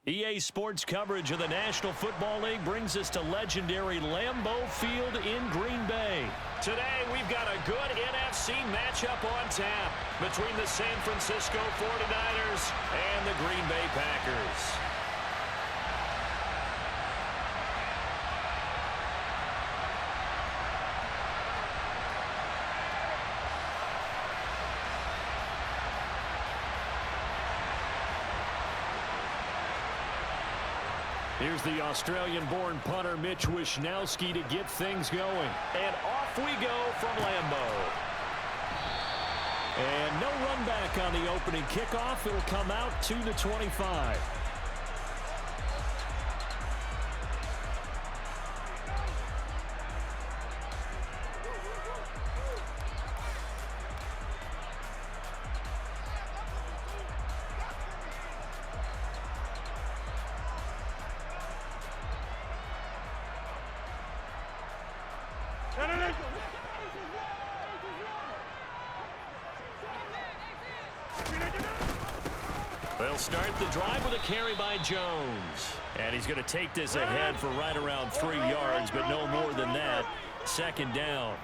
EA Sports coverage of the National Football League brings us to legendary Lambeau Field in Green Bay. Today, we've got a good NFC matchup on tap between the San Francisco 49ers and the Green Bay Packers. Here's the Australian-born punter Mitch Wishnowsky to get things going. And off we go from Lambeau. And no run back on the opening kickoff. It'll come out to the 25. They'll start the drive with a carry by Jones. And he's going to take this ahead for right around 3 yards, but no more than that. Second down.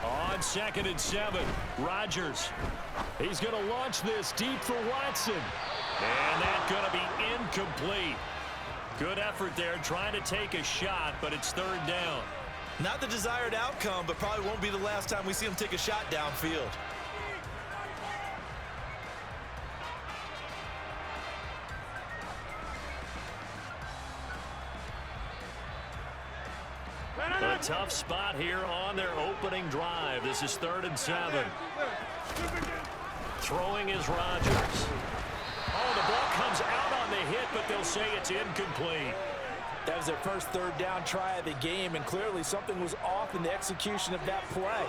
On 2nd and 7, Rodgers. He's going to launch this deep for Watson. And that's going to be incomplete. Good effort there trying to take a shot, but it's 3rd down. Not the desired outcome, but probably won't be the last time we see him take a shot downfield. A tough spot here on their opening drive. This is 3rd and 7. Throwing is Rodgers. Oh, the ball comes out on the hit, but they'll say it's incomplete. That was their first 3rd down try of the game, and clearly something was off in the execution of that play.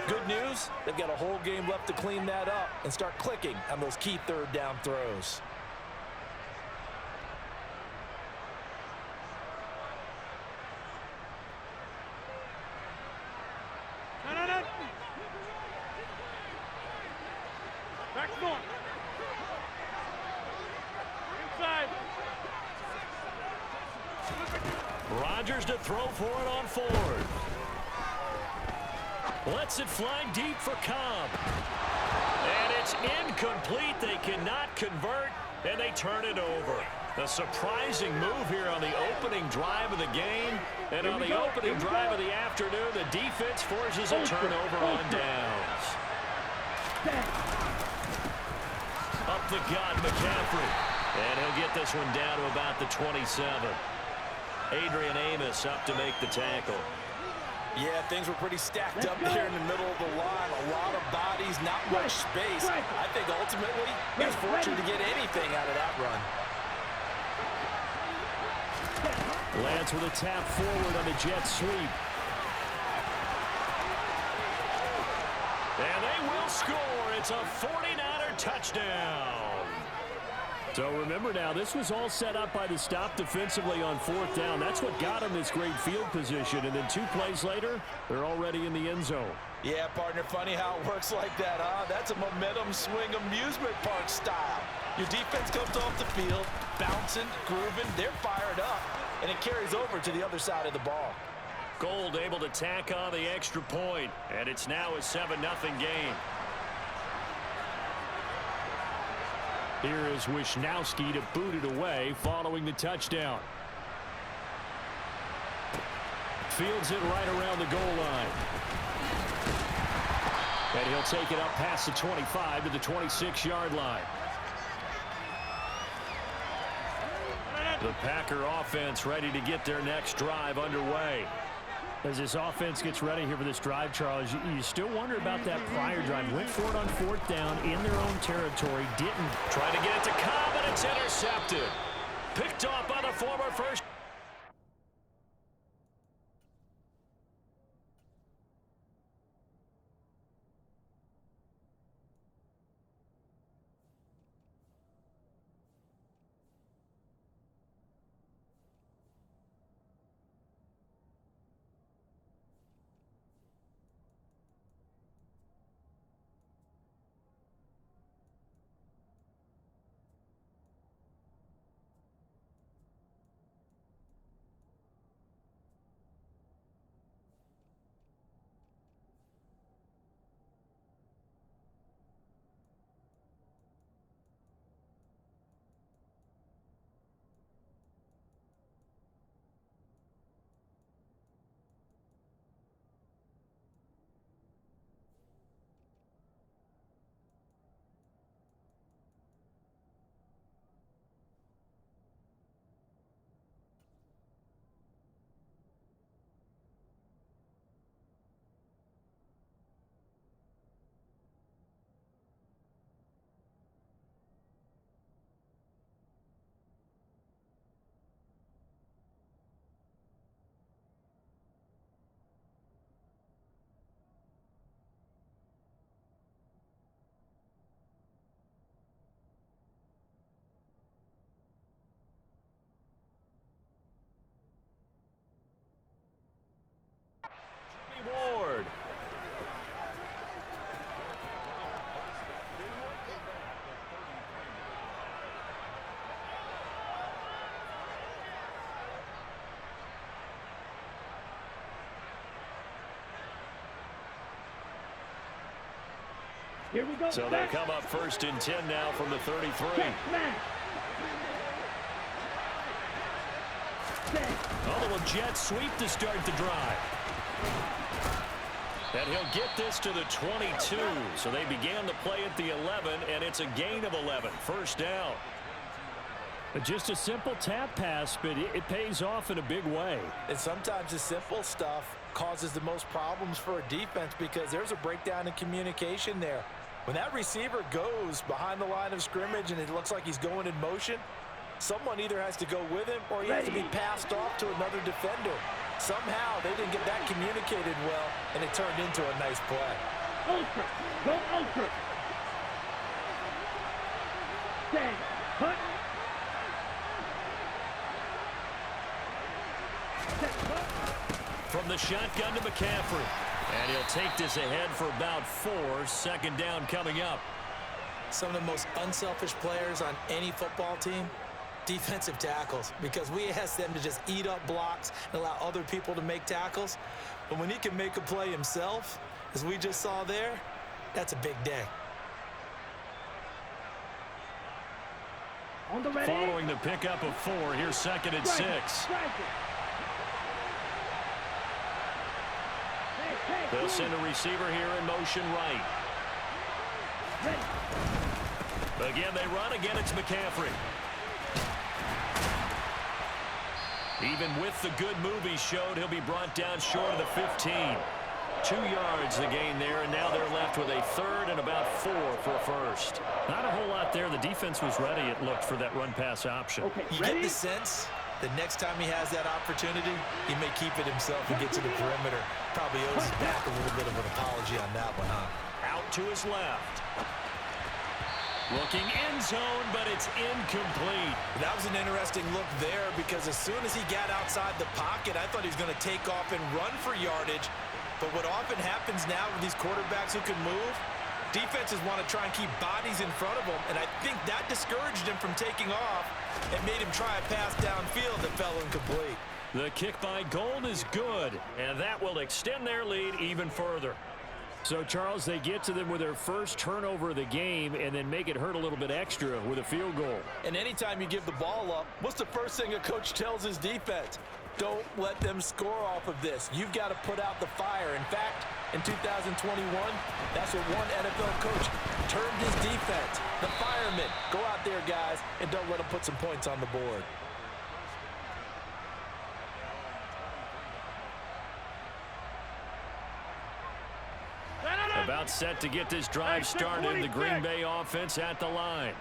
Good news, they've got a whole game left to clean that up and start clicking on those key 3rd down throws. Rodgers to throw for it on 4th. Lets it fly deep for Cobb. And it's incomplete. They cannot convert, and they turn it over. A surprising move here on the opening drive of the game. And on the opening drive of the afternoon, the defense forces a turnover on downs. Up the gut, McCaffrey. And he'll get this one down to about the 27. Adrian Amos up to make the tackle. Yeah, things were pretty stacked up there in the middle of the line. A lot of bodies, not much space. I think ultimately he was fortunate to get anything out of that run. Lance with a tap forward on the jet sweep. And they will score. It's a 49er touchdown. So remember now, this was all set up by the stop defensively on 4th down. That's what got him this great field position. And then 2 plays later, they're already in the end zone. Yeah, partner, funny how it works like that, huh? That's a momentum swing amusement park style. Your defense comes off the field, bouncing, grooving, they're fired up, and it carries over to the other side of the ball. Gold able to tack on the extra point, and it's now a 7-0 game. Here is Wishnowsky to boot it away following the touchdown. Fields it right around the goal line. And he'll take it up past the 25 to the 26-yard line. The Packer offense ready to get their next drive underway. As this offense gets ready here for this drive, Charles, you still wonder about that prior drive. Went for it on 4th down in their own territory. Didn't. Try to get it to Cobb, and it's intercepted. Picked off by the former first. Here we go. So they come up 1st and 10 now from the 33. A little jet sweep to start the drive. And he'll get this to the 22. So they began the play at the 11, and it's a gain of 11. 1st down. Just a simple tap pass, but it pays off in a big way. And sometimes the simple stuff causes the most problems for a defense because there's a breakdown in communication there. When that receiver goes behind the line of scrimmage and it looks like he's going in motion, someone either has to go with him or he has to be passed off to another defender. Somehow they didn't get that communicated well, and it turned into a nice play. Ultra. Go ultra. Stay. Put. From the shotgun to McCaffrey. And he'll take this ahead for about 4. 2nd down coming up. Some of the most unselfish players on any football team, defensive tackles, because we ask them to just eat up blocks and allow other people to make tackles. But when he can make a play himself, as we just saw there, that's a big day. On the ready. Following the pickup of 4, here's 2nd and 6. They'll send a receiver here in motion right. Again, they run. Again, it's McCaffrey. Even with the good move he showed, he'll be brought down short of the 15. 2 yards the gain there, and now they're left with a 3rd and about 4 for a 1st. Not a whole lot there. The defense was ready, it looked, for that run-pass option. Okay, you get the sense the next time he has that opportunity, he may keep it himself and get to the perimeter. Probably owes his back a little bit of an apology on that one, huh? Out to his left. Looking end zone, but it's incomplete. That was an interesting look there because as soon as he got outside the pocket, I thought he was going to take off and run for yardage. But what often happens now with these quarterbacks who can move, defenses want to try and keep bodies in front of them, and I think that discouraged him from taking off and made him try a pass downfield that fell incomplete. The kick by Gold is good, and that will extend their lead even further. So, Charles, they get to them with their first turnover of the game and then make it hurt a little bit extra with a field goal. And anytime you give the ball up, what's the first thing a coach tells his defense? Don't let them score off of this. You've got to put out the fire. In fact, in 2021, that's what one NFL coach termed his defense. The firemen. Go out there, guys, and don't let them put some points on the board. About set to get this drive started. The Green Bay offense at the line.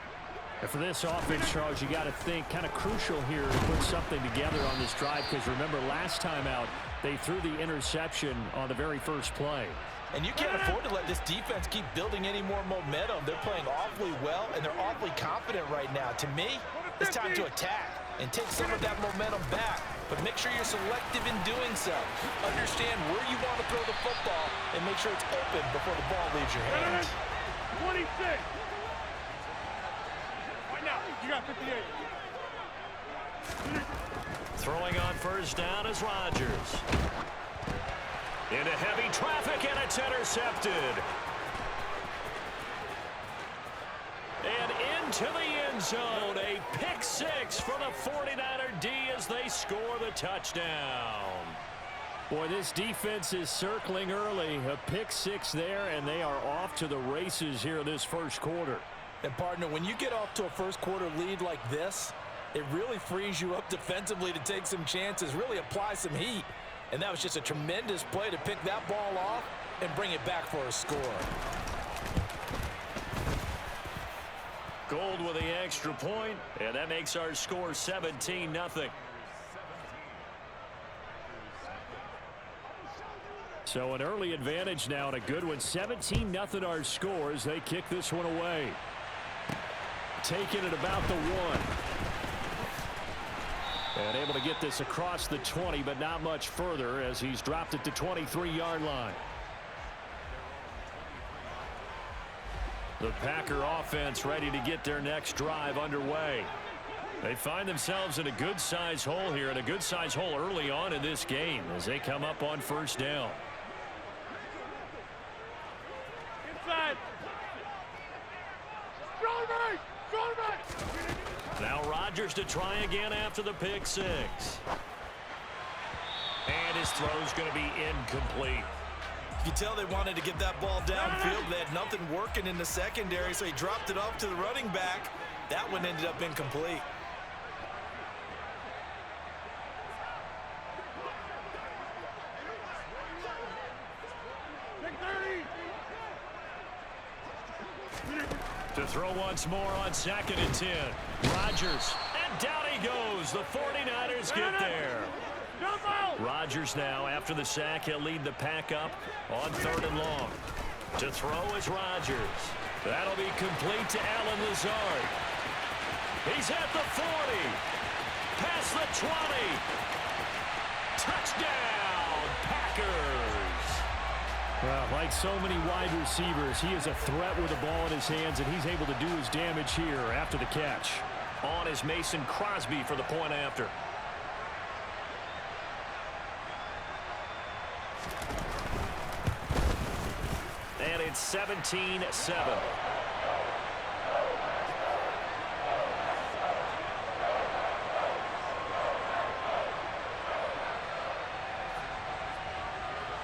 And for this offense, Charles, you got to think kind of crucial here to put something together on this drive because remember last time out they threw the interception on the very first play. And you can't afford to let this defense keep building any more momentum. They're playing awfully well, and they're awfully confident right now. To me, it's time to attack and take some of that momentum back. But make sure you're selective in doing so. Understand where you want to throw the football and make sure it's open before the ball leaves your hands. 26. Right now, you got 58. Throwing on first down is Rodgers. Into heavy traffic, and it's intercepted. And into the end zone, a pick six for the 49er D as they score the touchdown. Boy, this defense is circling early. A pick six there, and they are off to the races here this first quarter. And, partner, when you get off to a first-quarter lead like this, it really frees you up defensively to take some chances, really apply some heat. And that was just a tremendous play to pick that ball off and bring it back for a score. Gold with the extra point, and that makes our score 17-0. So an early advantage now and a good one. 17-0 our score as they kick this one away. Taking it about the 1. And able to get this across the 20, but not much further as he's dropped it to 23-yard line. The Packer offense ready to get their next drive underway. They find themselves in a good-sized hole here, and a good-sized hole early on in this game as they come up on first down. Inside. Rodgers to try again after the pick six. And his throw's going to be incomplete. You can tell they wanted to get that ball downfield. They had nothing working in the secondary, so he dropped it off to the running back. That one ended up incomplete. To throw once more on 2nd and 10. Rodgers. And down he goes. The 49ers get there. Rodgers now, after the sack, he'll lead the pack up on 3rd and long. To throw is Rodgers. That'll be complete to Allen Lazard. He's at the 40. Past the 20. Touchdown, Packers. Well, like so many wide receivers, he is a threat with the ball in his hands, and he's able to do his damage here after the catch. On is Mason Crosby for the point after. And it's 17-7.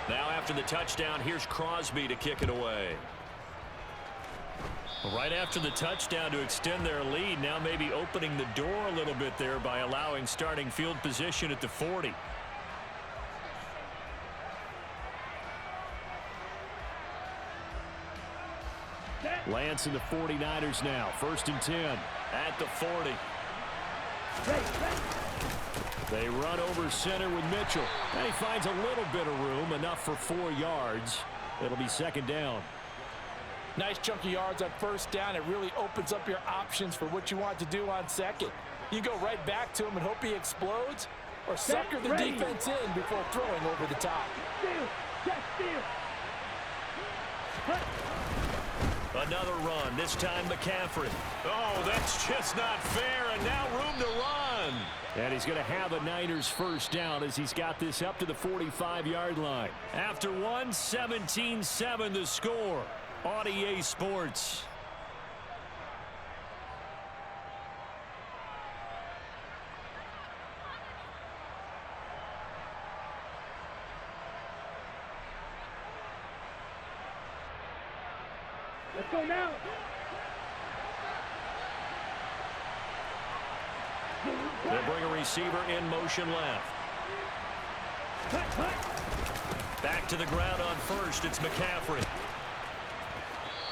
Now after the touchdown, here's Crosby to kick it away. Right after the touchdown to extend their lead, now maybe opening the door a little bit there by allowing starting field position at the 40. Lance and the 49ers now. 1st and 10 at the 40. They run over center with Mitchell. And he finds a little bit of room, enough for 4 yards. It'll be 2nd down. Nice chunk of yards on 1st down. It really opens up your options for what you want to do on 2nd. You go right back to him and hope he explodes, or sucker the defense in before throwing over the top. Another run, this time McCaffrey. Oh, that's just not fair, and now room to run. And he's going to have a Niners 1st down as he's got this up to the 45-yard line. After one, 17-7 the score on EA Sports. Let's go now. They'll bring a receiver in motion left. Back to the ground on 1st. It's McCaffrey.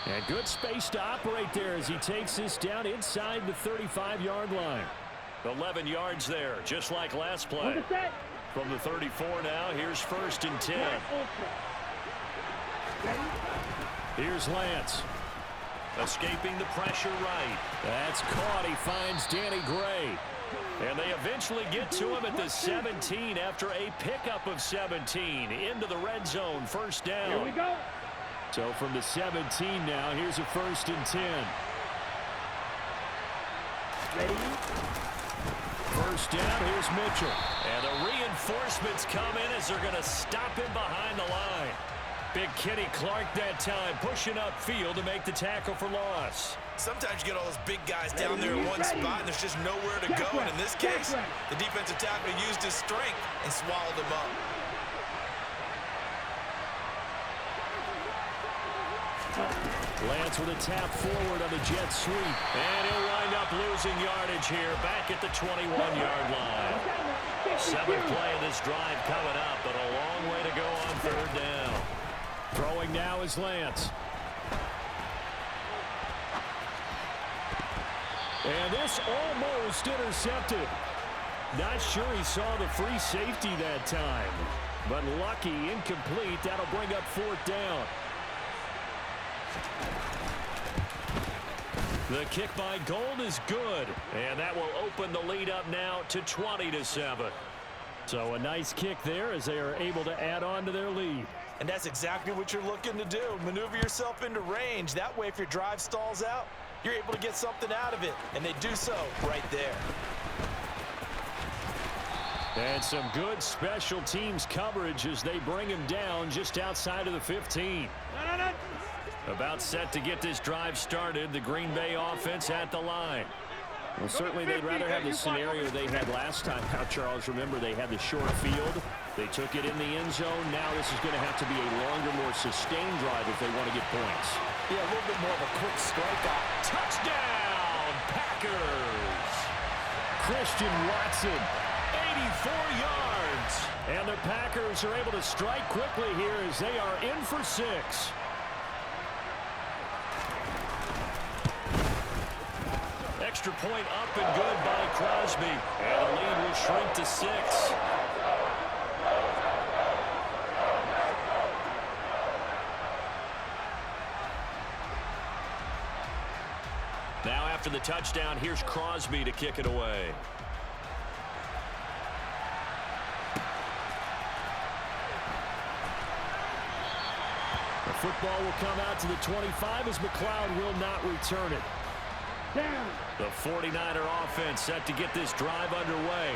And good space to operate there as he takes this down inside the 35-yard line. 11 yards there, just like last play. From the 34 now, here's 1st and 10. Here's Lance. Escaping the pressure right. That's caught. He finds Danny Gray. And they eventually get to him at the 17 after a pickup of 17 into the red zone. 1st down. Here we go. So from the 17 now, here's a 1st and 10. Ready? 1st down, here's Mitchell. And the reinforcements come in as they're going to stop him behind the line. Big Kenny Clark that time, pushing upfield to make the tackle for loss. Sometimes you get all those big guys down there in one spot, and there's just nowhere to go. And in this case, the defensive tackle used his strength and swallowed him up. Lance with a tap forward on the jet sweep. And he'll wind up losing yardage here back at the 21-yard line. 7th play of this drive coming up, but a long way to go on 3rd down. Throwing now is Lance. And this almost intercepted. Not sure he saw the free safety that time. But lucky, incomplete. That'll bring up 4th down. The kick by Gold is good. And that will open the lead up now to 20-7. So a nice kick there as they are able to add on to their lead. And that's exactly what you're looking to do. Maneuver yourself into range. That way, if your drive stalls out, you're able to get something out of it. And they do so right there. And some good special teams coverage as they bring him down just outside of the 15. About set to get this drive started. The Green Bay offense at the line. Well, certainly they'd rather have the scenario they had last time. Now, Charles, remember, they had the short field. They took it in the end zone. Now this is going to have to be a longer, more sustained drive if they want to get points. Yeah, a little bit more of a quick strikeout. Touchdown, Packers! Christian Watson, 84 yards. And the Packers are able to strike quickly here as they are in for 6. Extra point up and good by Crosby. And the lead will shrink to 6. Now after the touchdown, here's Crosby to kick it away. The football will come out to the 25 as McLeod will not return it. Down. The 49er offense set to get this drive underway.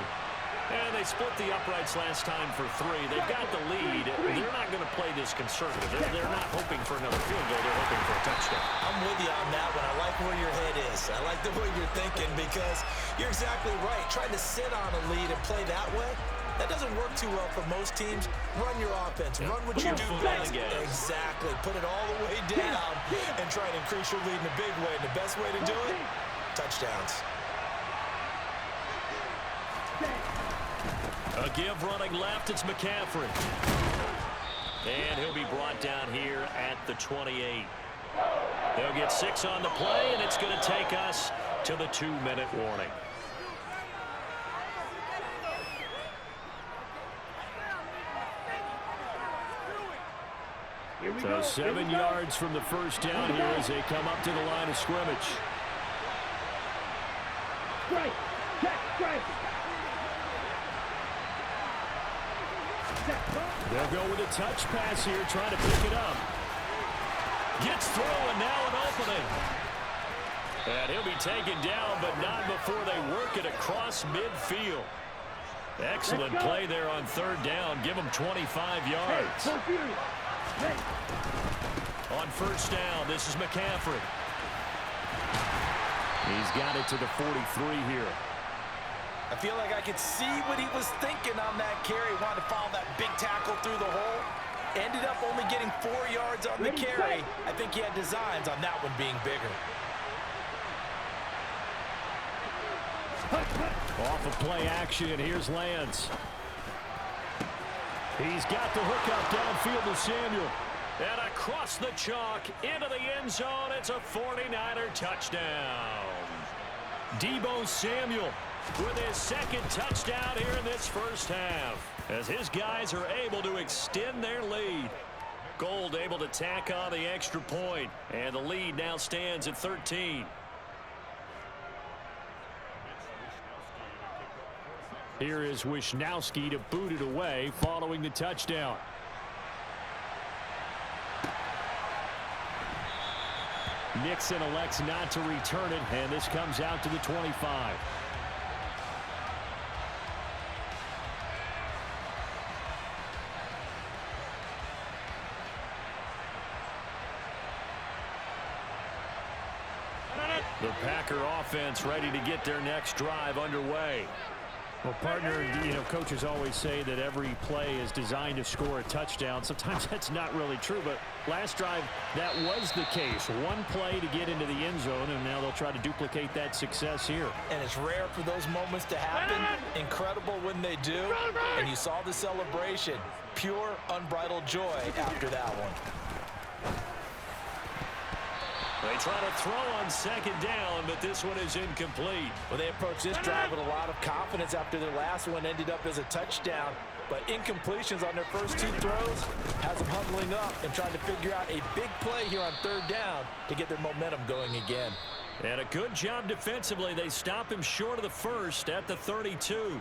And they split the uprights last time for 3. They've got the lead. They're not going to play this conservative. They're not hoping for another field goal. They're hoping for a touchdown. I'm with you on that one. I like where your head is. I like the way you're thinking because you're exactly right. Trying to sit on a lead and play that way, that doesn't work too well for most teams. Run your offense. Run what you do best. Exactly. Put it all the way down and try and increase your lead in a big way. And the best way to do it, touchdowns. A give running left, it's McCaffrey. And he'll be brought down here at the 28. They'll get 6 on the play, and it's going to take us to the 2-minute warning. So 7 yards from the first down here as they come up to the line of scrimmage. Strike. Check. Strike. They'll go with a touch pass here, trying to pick it up. Gets through, and now an opening. And he'll be taken down, but not before they work it across midfield. Excellent play there on 3rd down. Give them 25 yards. On 1st down, this is McCaffrey. He's got it to the 43 here. I feel like I could see what he was thinking on that carry. Wanted to follow that big tackle through the hole. Ended up only getting 4 yards on the carry. I think he had designs on that one being bigger. Off of play action, and here's Lance. He's got the hook up downfield to Samuel. And across the chalk into the end zone. It's a 49er touchdown. Deebo Samuel with his 2nd touchdown here in this first half, as his guys are able to extend their lead. Gold able to tack on the extra point, and the lead now stands at 13. Here is Wisnowski to boot it away following the touchdown. Nixon elects not to return it, and this comes out to the 25. The Packer offense ready to get their next drive underway. Well, partner, coaches always say that every play is designed to score a touchdown. Sometimes that's not really true, but last drive, that was the case. One play to get into the end zone, and now they'll try to duplicate that success here. And it's rare for those moments to happen. Incredible when they do. And you saw the celebration. Pure, unbridled joy after that one. They try to throw on 2nd down, but this one is incomplete. Well, they approached this drive with a lot of confidence after their last one ended up as a touchdown. But incompletions on their first 2 throws has them huddling up and trying to figure out a big play here on 3rd down to get their momentum going again. And a good job defensively. They stop him short of the first at the 32.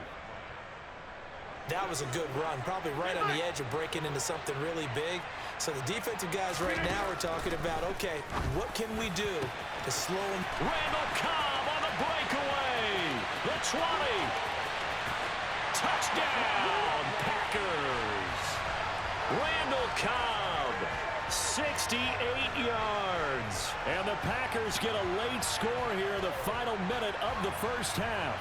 That was a good run, probably right on the edge of breaking into something really big. So the defensive guys right now are talking about, okay, what can we do to slow him? Randall Cobb on the breakaway. The 20. Touchdown, Packers. Randall Cobb, 68 yards. And the the Packers get a late score here in the final minute of the first half.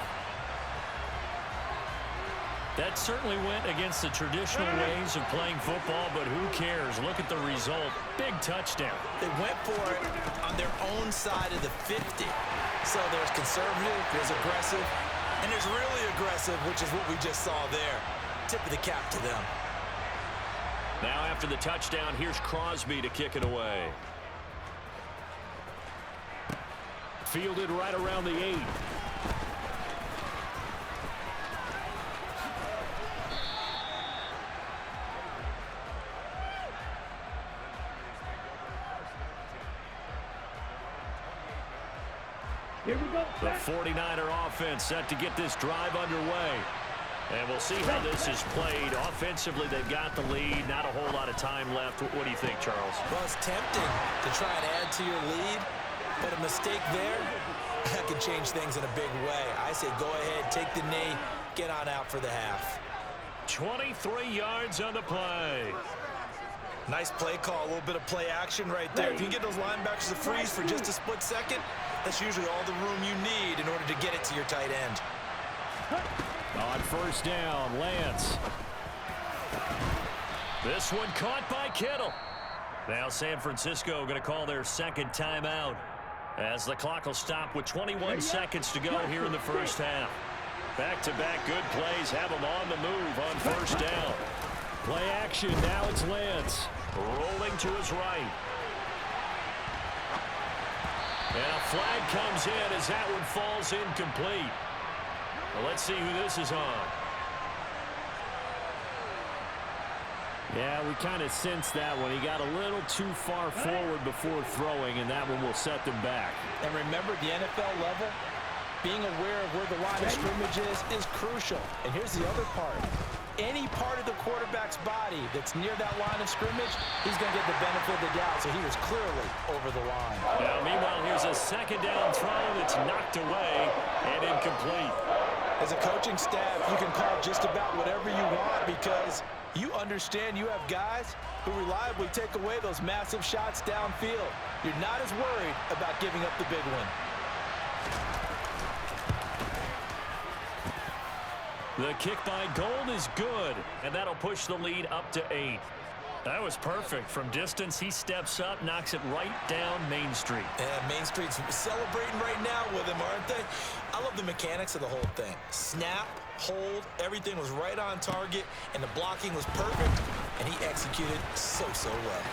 That certainly went against the traditional ways of playing football, but who cares? Look at the result. Big touchdown. They went for it on their own side of the 50. So there's conservative, there's aggressive, and there's really aggressive, which is what we just saw there. Tip of the cap to them. Now after the touchdown, here's Crosby to kick it away. Fielded right around the 8. Here we go. The 49er offense set to get this drive underway. And we'll see how this is played. Offensively, they've got the lead. Not a whole lot of time left. What do you think, Charles? Well, it's tempting to try and add to your lead, but a mistake there, that could change things in a big way. I say go ahead, take the knee, get on out for the half. 23 yards on the play. Nice play call, a little bit of play action right there. If you can get those linebackers to freeze for just a split second, that's usually all the room you need in order to get it to your tight end. On first down, Lance. This one caught by Kittle. Now San Francisco going to call their second timeout as the clock will stop with 21 seconds to go here in the first half. Back-to-back good plays have them on the move on first down. Play action, now it's Lance. Rolling to his right. And a flag comes in as that one falls incomplete. Well, let's see who this is on. Yeah, we kind of sensed that one. He got a little too far forward before throwing, and that one will set them back. And remember, the NFL level, being aware of where the line of scrimmage is crucial. And here's the other part. Any part of the quarterback's body that's near that line of scrimmage, he's going to get the benefit of the doubt. So he was clearly over the line. Now, meanwhile, here's a second down throw that's knocked away and incomplete. As a coaching staff, you can call just about whatever you want because you understand you have guys who reliably take away those massive shots downfield. You're not as worried about giving up the big one. The kick by Gold is good, and that'll push the lead up to 8. That was perfect. From distance, he steps up, knocks it right down Main Street. And Main Street's celebrating right now with him, aren't they? I love the mechanics of the whole thing. Snap, hold, everything was right on target, and the blocking was perfect, and he executed so well.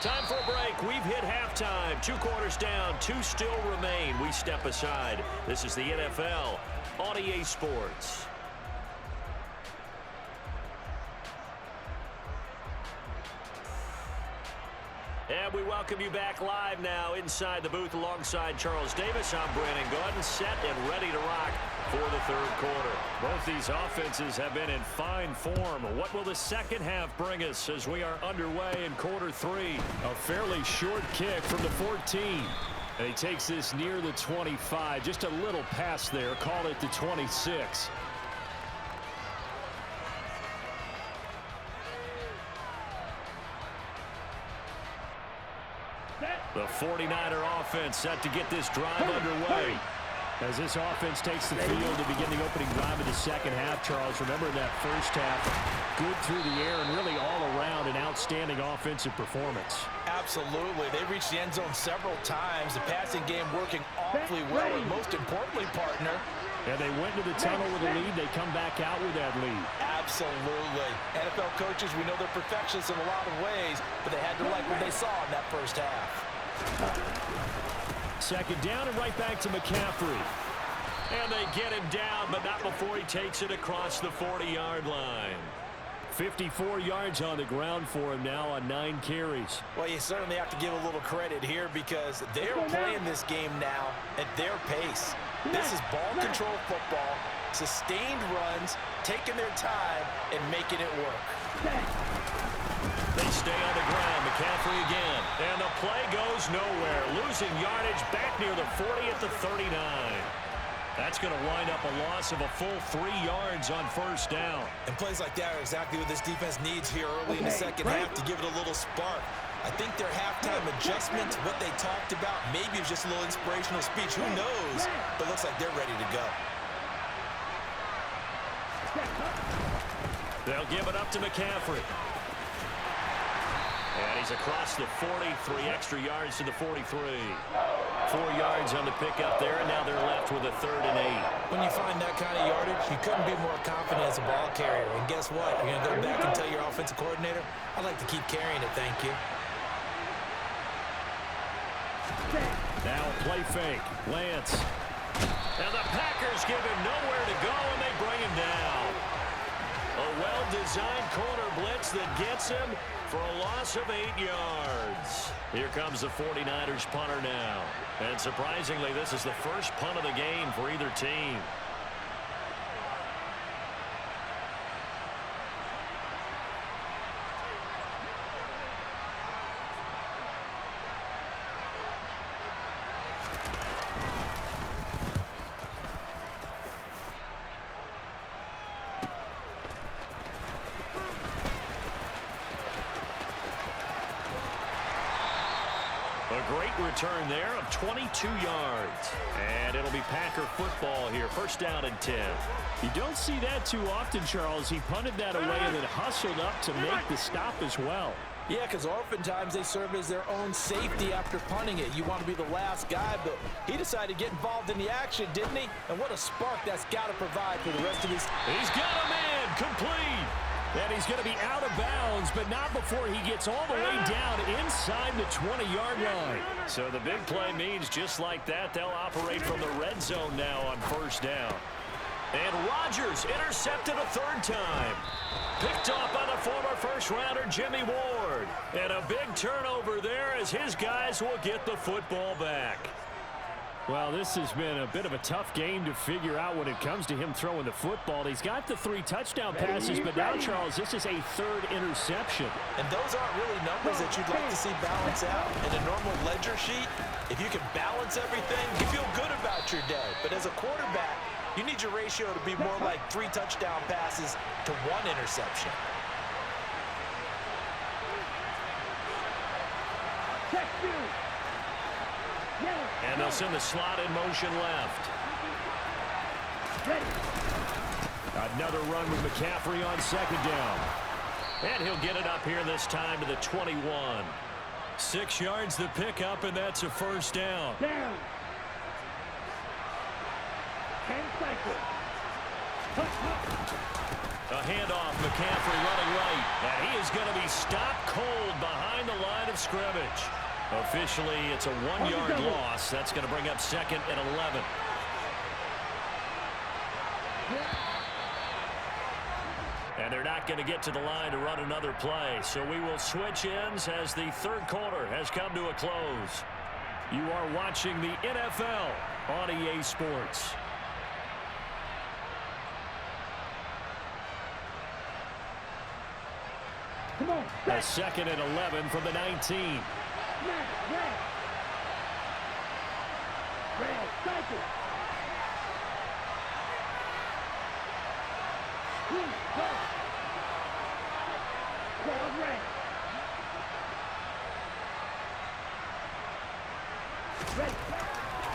Time for a break. We've hit halftime. 2 quarters down. 2 still remain. We step aside. This is the NFL on EA Sports. And we welcome you back live now inside the booth alongside Charles Davis. I'm Brandon Gaudin, set and ready to rock for the third quarter. Both these offenses have been in fine form. What will the second half bring us as we are underway in quarter 3? A fairly short kick from the 14. And he takes this near the 25. Just a little pass there. Call it the 26. The 49er offense set to get this drive underway. As this offense takes the field to begin the opening drive of the second half, Charles, remember that first half, good through the air and really all around an outstanding offensive performance. Absolutely. They reached the end zone several times. The passing game working awfully well, and most importantly, partner. And they went to the tunnel with a lead. They come back out with that lead. Absolutely. NFL coaches, we know they're perfectionists in a lot of ways, but they had to like what they saw in that first half. Second down and right back to McCaffrey. And they get him down, but not before he takes it across the 40-yard line. 54 yards on the ground for him now on 9 carries. Well, you certainly have to give a little credit here because they're playing this game now at their pace. This is ball control football, sustained runs, taking their time, and making it work. They stay on the ground. McCaffrey again. And the play goes nowhere. Losing yardage back near the 40 at the 39. That's going to wind up a loss of a full 3 yards on first down. And plays like that are exactly what this defense needs here early in the second half to give it a little spark. I think their halftime adjustments, what they talked about, maybe it's just a little inspirational speech. Who knows? But it looks like they're ready to go. They'll give it up to McCaffrey. And he's across the 40, 3 extra yards to the 43. 4 yards on the pickup there, and now they're left with a 3rd and 8. When you find that kind of yardage, you couldn't be more confident as a ball carrier. And guess what? You're going to go back and tell your offensive coordinator, I'd like to keep carrying it, thank you. Now a play fake. Lance. And the Packers give him nowhere to go, and they bring him down. A well-designed corner blitz that gets him for a loss of 8 yards. Here comes the 49ers punter now. And surprisingly, this is the first punt of the game for either team. A great return there of 22 yards. And it'll be Packer football here. First down and 10. You don't see that too often, Charles. He punted that away and then hustled up to make the stop as well. Yeah, because oftentimes they serve as their own safety after punting it. You want to be the last guy, but he decided to get involved in the action, didn't he? And what a spark that's got to provide for the rest of his... He's got a man complete. And he's going to be out of bounds, but not before he gets all the way down inside the 20-yard line. So the big play means just like that, they'll operate from the red zone now on first down. And Rodgers intercepted a 3rd time. Picked off by the former first-rounder Jimmy Ward. And a big turnover there as his guys will get the football back. Well, this has been a bit of a tough game to figure out when it comes to him throwing the football. He's got the 3 touchdown passes, but now, Charles, this is a 3rd interception. And those aren't really numbers that you'd like to see balance out. In a normal ledger sheet, if you can balance everything, you feel good about your day. But as a quarterback, you need your ratio to be more like 3 touchdown passes to 1 interception. Check 2. And they'll send the slot in motion left. Another run with McCaffrey on 2nd down. And he'll get it up here this time to the 21. 6 yards the pickup, and that's a first down. Down. 10 cycles. A handoff, McCaffrey running right. And he is going to be stopped cold behind the line of scrimmage. Officially, it's a 1-yard loss. That's going to bring up 2nd and 11. And they're not going to get to the line to run another play. So we will switch ends as the 3rd quarter has come to a close. You are watching the NFL on EA Sports. Come on. A 2nd and 11 from the 19. Cycle.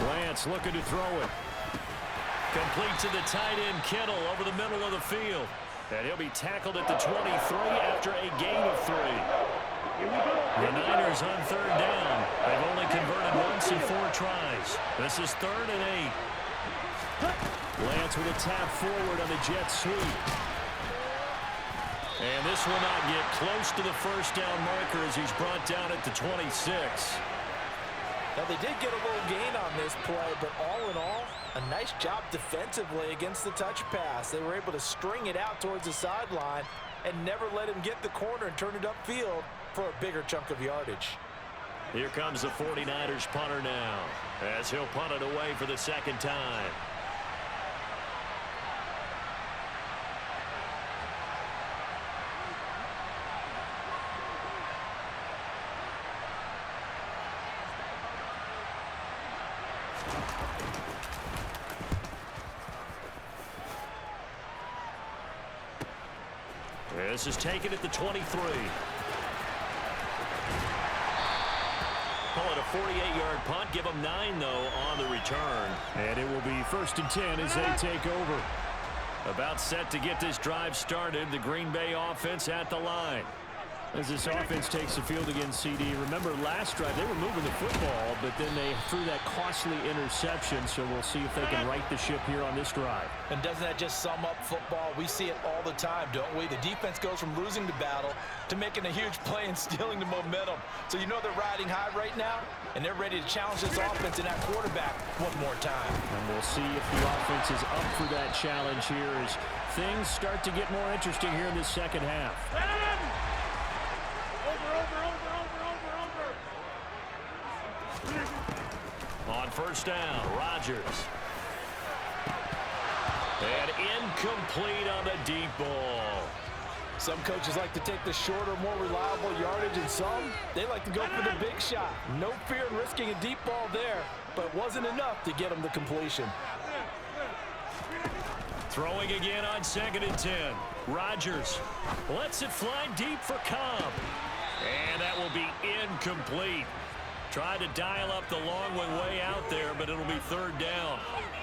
Lance looking to throw it. Complete to the tight end, Kittle, over the middle of the field. And he'll be tackled at the 23 after a gain of 3. The Niners on 3rd down. They've only converted once in 4 tries. This is 3rd and 8. Lance with a tap forward on the jet sweep. And this will not get close to the first down marker as he's brought down at the 26. Now, they did get a little gain on this play, but all in all, a nice job defensively against the touch pass. They were able to string it out towards the sideline and never let him get the corner and turn it upfield for a bigger chunk of yardage. Here comes the 49ers punter now as he'll punt it away for the 2nd time. This is taken at the 23. Call it a 48-yard punt. Give them 9, though, on the return. And it will be 1st and 10 as they take over. About set to get this drive started. The Green Bay offense at the line. As this offense takes the field against CD. Remember last drive, they were moving the football, but then they threw that costly interception, so we'll see if they can right the ship here on this drive. And doesn't that just sum up football? We see it all the time, don't we? The defense goes from losing the battle to making a huge play and stealing the momentum. So you know they're riding high right now, and they're ready to challenge this offense and that quarterback one more time. And we'll see if the offense is up for that challenge here as things start to get more interesting here in this second half. On first down, Rodgers. And incomplete on the deep ball. Some coaches like to take the shorter, more reliable yardage, and some, they like to go for the big shot. No fear in risking a deep ball there, but it wasn't enough to get them the completion. Throwing again on 2nd and 10. Rodgers lets it fly deep for Cobb. And that will be incomplete. Tried to dial up the long one way out there, but it'll be 3rd down.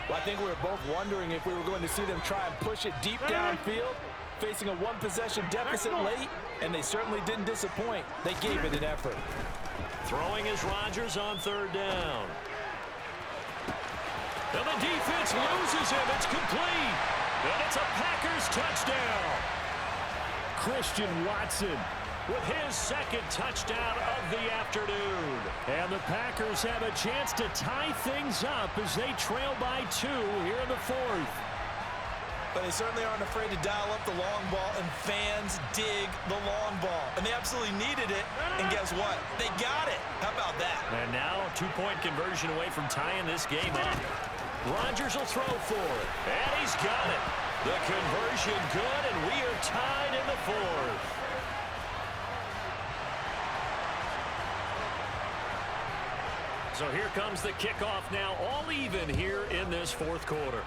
Well, I think we were both wondering if we were going to see them try and push it deep downfield, facing a one-possession deficit late, and they certainly didn't disappoint. They gave it an effort. Throwing is Rodgers on 3rd down. And the defense loses him. It's complete. And it's a Packers touchdown. Christian Watson with his 2nd touchdown of the afternoon. And the Packers have a chance to tie things up as they trail by 2 here in the 4th. But they certainly aren't afraid to dial up the long ball, and fans dig the long ball. And they absolutely needed it, and guess what? They got it. How about that? And now 2-point conversion away from tying this game up. Rodgers will throw for it, and he's got it. The conversion good, and we are tied in the 4th. So here comes the kickoff now, all even here in this 4th quarter.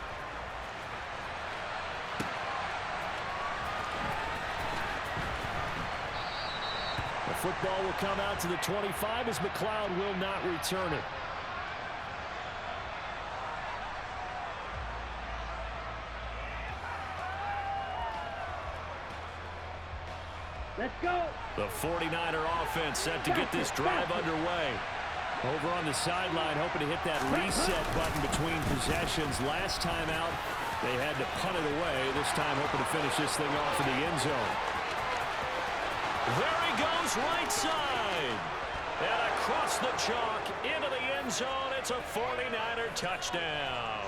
The football will come out to the 25 as McLeod will not return it. Let's go. The 49er offense set to get this drive underway. Over on the sideline, hoping to hit that reset button between possessions. Last time out, they had to punt it away. This time, hoping to finish this thing off in the end zone. There he goes, right side. And across the chalk, into the end zone. It's a 49er touchdown.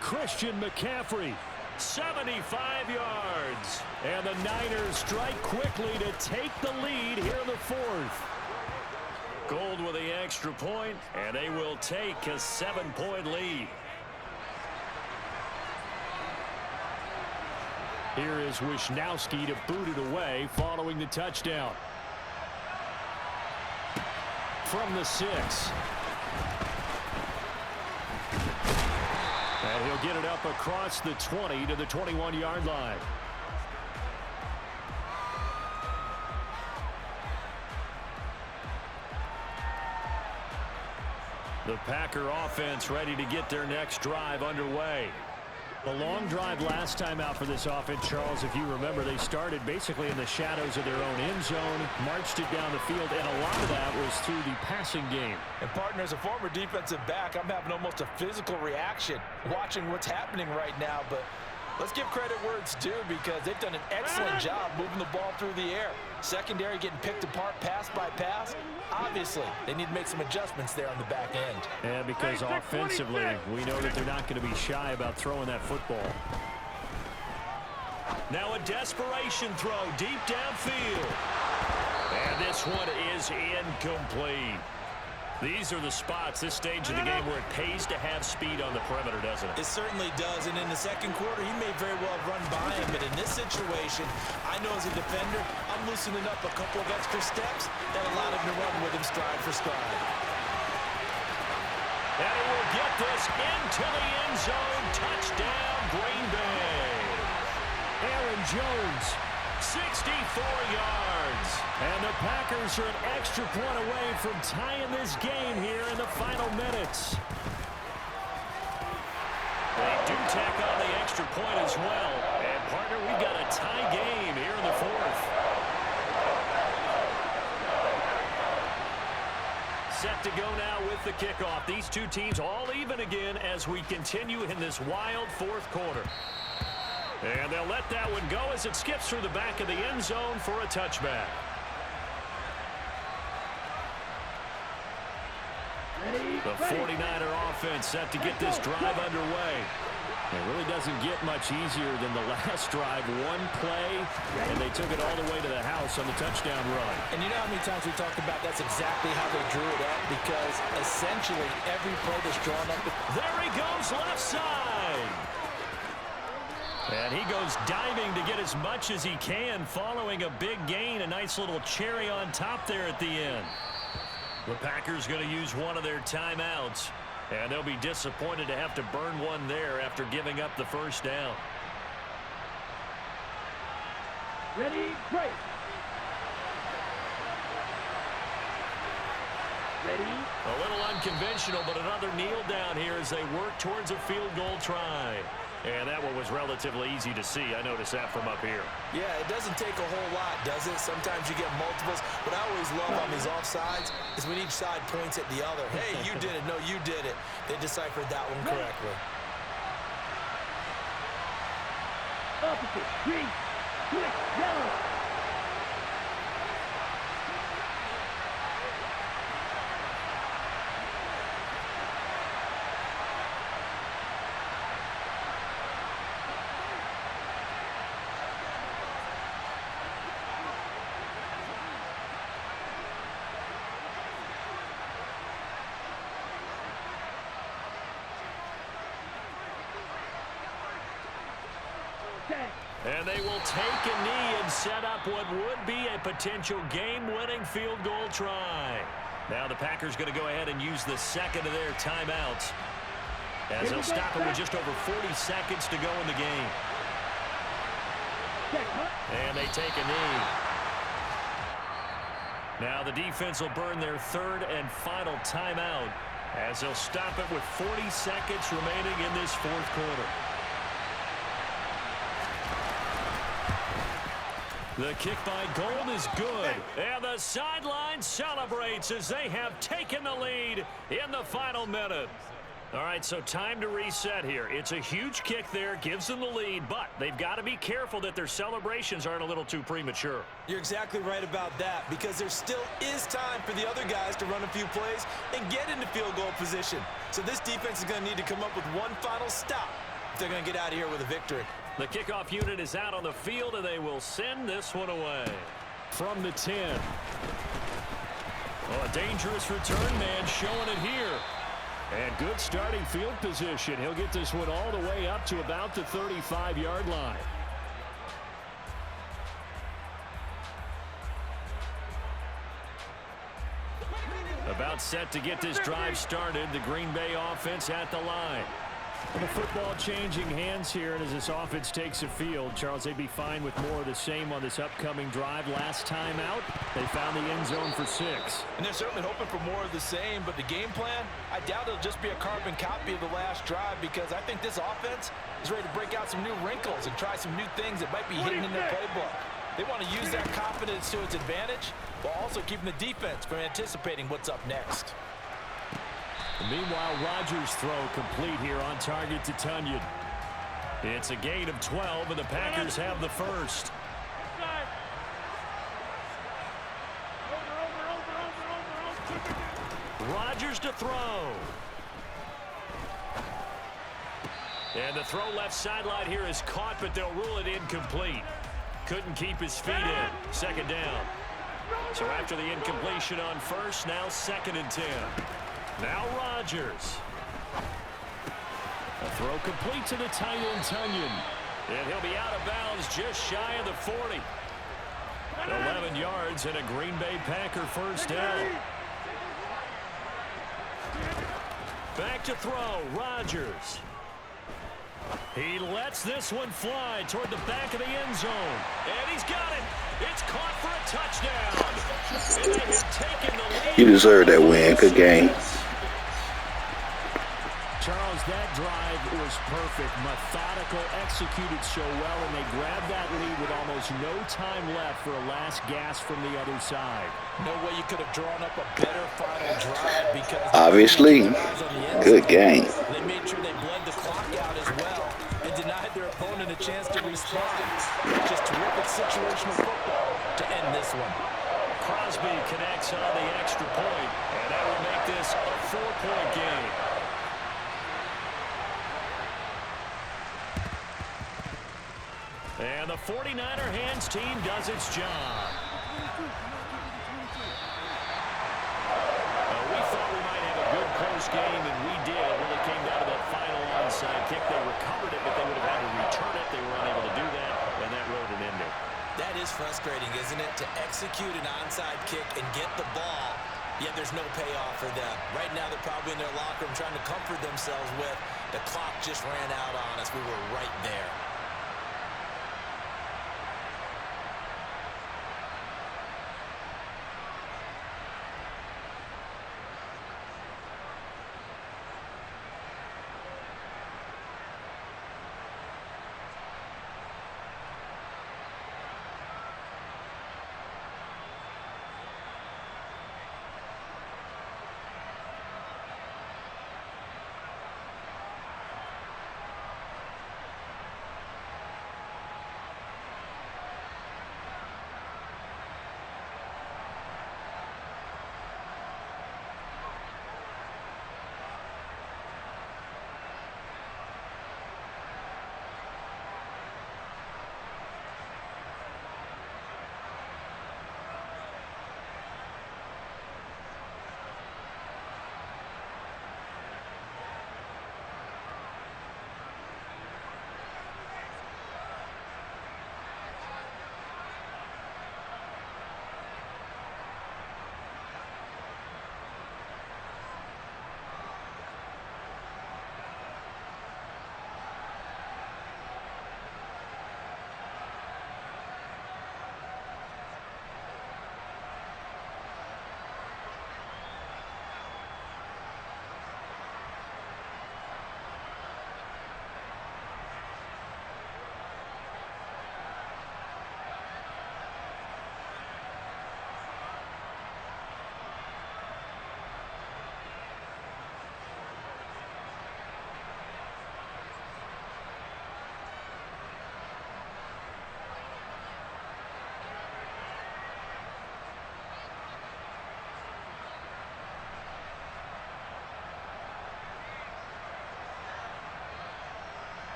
Christian McCaffrey, 75 yards. And the Niners strike quickly to take the lead here in the 4th. Gold with the extra point, and they will take a 7-point lead. Here is Wisnowski to boot it away following the touchdown. From the 6. And he'll get it up across the 20 to the 21-yard line. The Packer offense ready to get their next drive underway. The long drive last time out for this offense, Charles, if you remember, they started basically in the shadows of their own end zone, marched it down the field, and a lot of that was through the passing game. And partner, as a former defensive back, I'm having almost a physical reaction watching what's happening right now. But let's give credit where it's due, because they've done an excellent job moving the ball through the air. Secondary getting picked apart pass by pass. Obviously, they need to make some adjustments there on the back end. And because offensively, we know that they're not going to be shy about throwing that football. Now a desperation throw deep downfield. And this one is incomplete. These are the spots, this stage of the game, where it pays to have speed on the perimeter, doesn't it? It certainly does, and in the second quarter, he may very well run by him, but in this situation, I know as a defender, I'm loosening up a couple of extra steps that allowed him to run with him stride for stride. And he will get this into the end zone. Touchdown, Green Bay. Aaron Jones 64 yards. And the Packers are an extra point away from tying this game here in the final minutes. They do tack on the extra point as well. And, partner, we've got a tie game here in the fourth. Set to go now with the kickoff. These two teams all even again as we continue in this wild fourth quarter. And they'll let that one go as it skips through the back of the end zone for a touchback. The 49er offense set to get this drive underway. It really doesn't get much easier than the last drive. One play, and they took it all the way to the house on the touchdown run. And you know how many times we talked about that's exactly how they drew it up, because essentially every play that's drawn up. There he goes, left side. And he goes diving to get as much as he can, following a big gain. A nice little cherry on top there at the end. The Packers going to use one of their timeouts. And they'll be disappointed to have to burn one there after giving up the first down. Ready, Trey. Ready. A little unconventional, but another kneel down here as they work towards a field goal try. And that one was relatively easy to see. I noticed that from up here. Yeah, it doesn't take a whole lot, does it? Sometimes you get multiples. What I always love on these offsides is when each side points at the other. Hey, you did it. No, you did it. They deciphered that one correctly. Opposite. Green. Switch. Yellow. And they will take a knee and set up what would be a potential game-winning field goal try. Now the Packers going to go ahead and use the second of their timeouts, as they'll stop it with just over 40 seconds to go in the game. And they take a knee. Now the defense will burn their third and final timeout, as they'll stop it with 40 seconds remaining in this fourth quarter. The kick by Gold is good, and the sideline celebrates as they have taken the lead in the final minute. All right, so time to reset here. It's a huge kick there, gives them the lead, but they've got to be careful that their celebrations aren't a little too premature. You're exactly right about that, because there still is time for the other guys to run a few plays and get into field goal position. So this defense is going to need to come up with one final stop if they're going to get out of here with a victory. The kickoff unit is out on the field, and they will send this one away. From the 10. Oh, a dangerous return man showing it here. And good starting field position. He'll get this one all the way up to about the 35-yard line. About set to get this drive started. The Green Bay offense at the line. The football changing hands here, and as this offense takes a field, Charles, they'd be fine with more of the same on this upcoming drive. Last time out, they found the end zone for 6. And they're certainly hoping for more of the same, but the game plan, I doubt it'll just be a carbon copy of the last drive, because I think this offense is ready to break out some new wrinkles and try some new things that might be hidden in their playbook. They want to use that confidence to its advantage while also keeping the defense from anticipating what's up next. Meanwhile, Rodgers' throw complete here on target to Tunyon. It's a gain of 12, and the Packers have the first. Rodgers to throw. And the throw left sideline here is caught, but they'll rule it incomplete. Couldn't keep his feet in. Second down. So after the incompletion on first, now 2nd and 10. Now Rodgers. A throw complete to the tight end, Tunyon. And he'll be out of bounds just shy of the 40. 11 yards and a Green Bay Packer first down. Back to throw, Rodgers. He lets this one fly toward the back of the end zone. And he's got it. It's caught for a touchdown. And they have taken the lead. You deserve that win. Good game. Charles, that drive was perfect. Methodical, executed so well, and they grabbed that lead with almost no time left for a last gasp from the other side. No way you could have drawn up a better final drive because Obviously, good game. they made sure they bled the clock out as well and denied their opponent a chance to respond. Just terrific situational football to end this one. Crosby connects on the extra point, and that will make this a 4-point game. And the 49er hands team does its job. We thought we might have a good close game, and we did when it came down to that final onside kick. They recovered it, but they would have had to return it. They were unable to do that, and that road had ended. That is frustrating, isn't it? To execute an onside kick and get the ball, yet there's no payoff for them. Right now, they're probably in their locker room trying to comfort themselves with the clock just ran out on us. We were right there.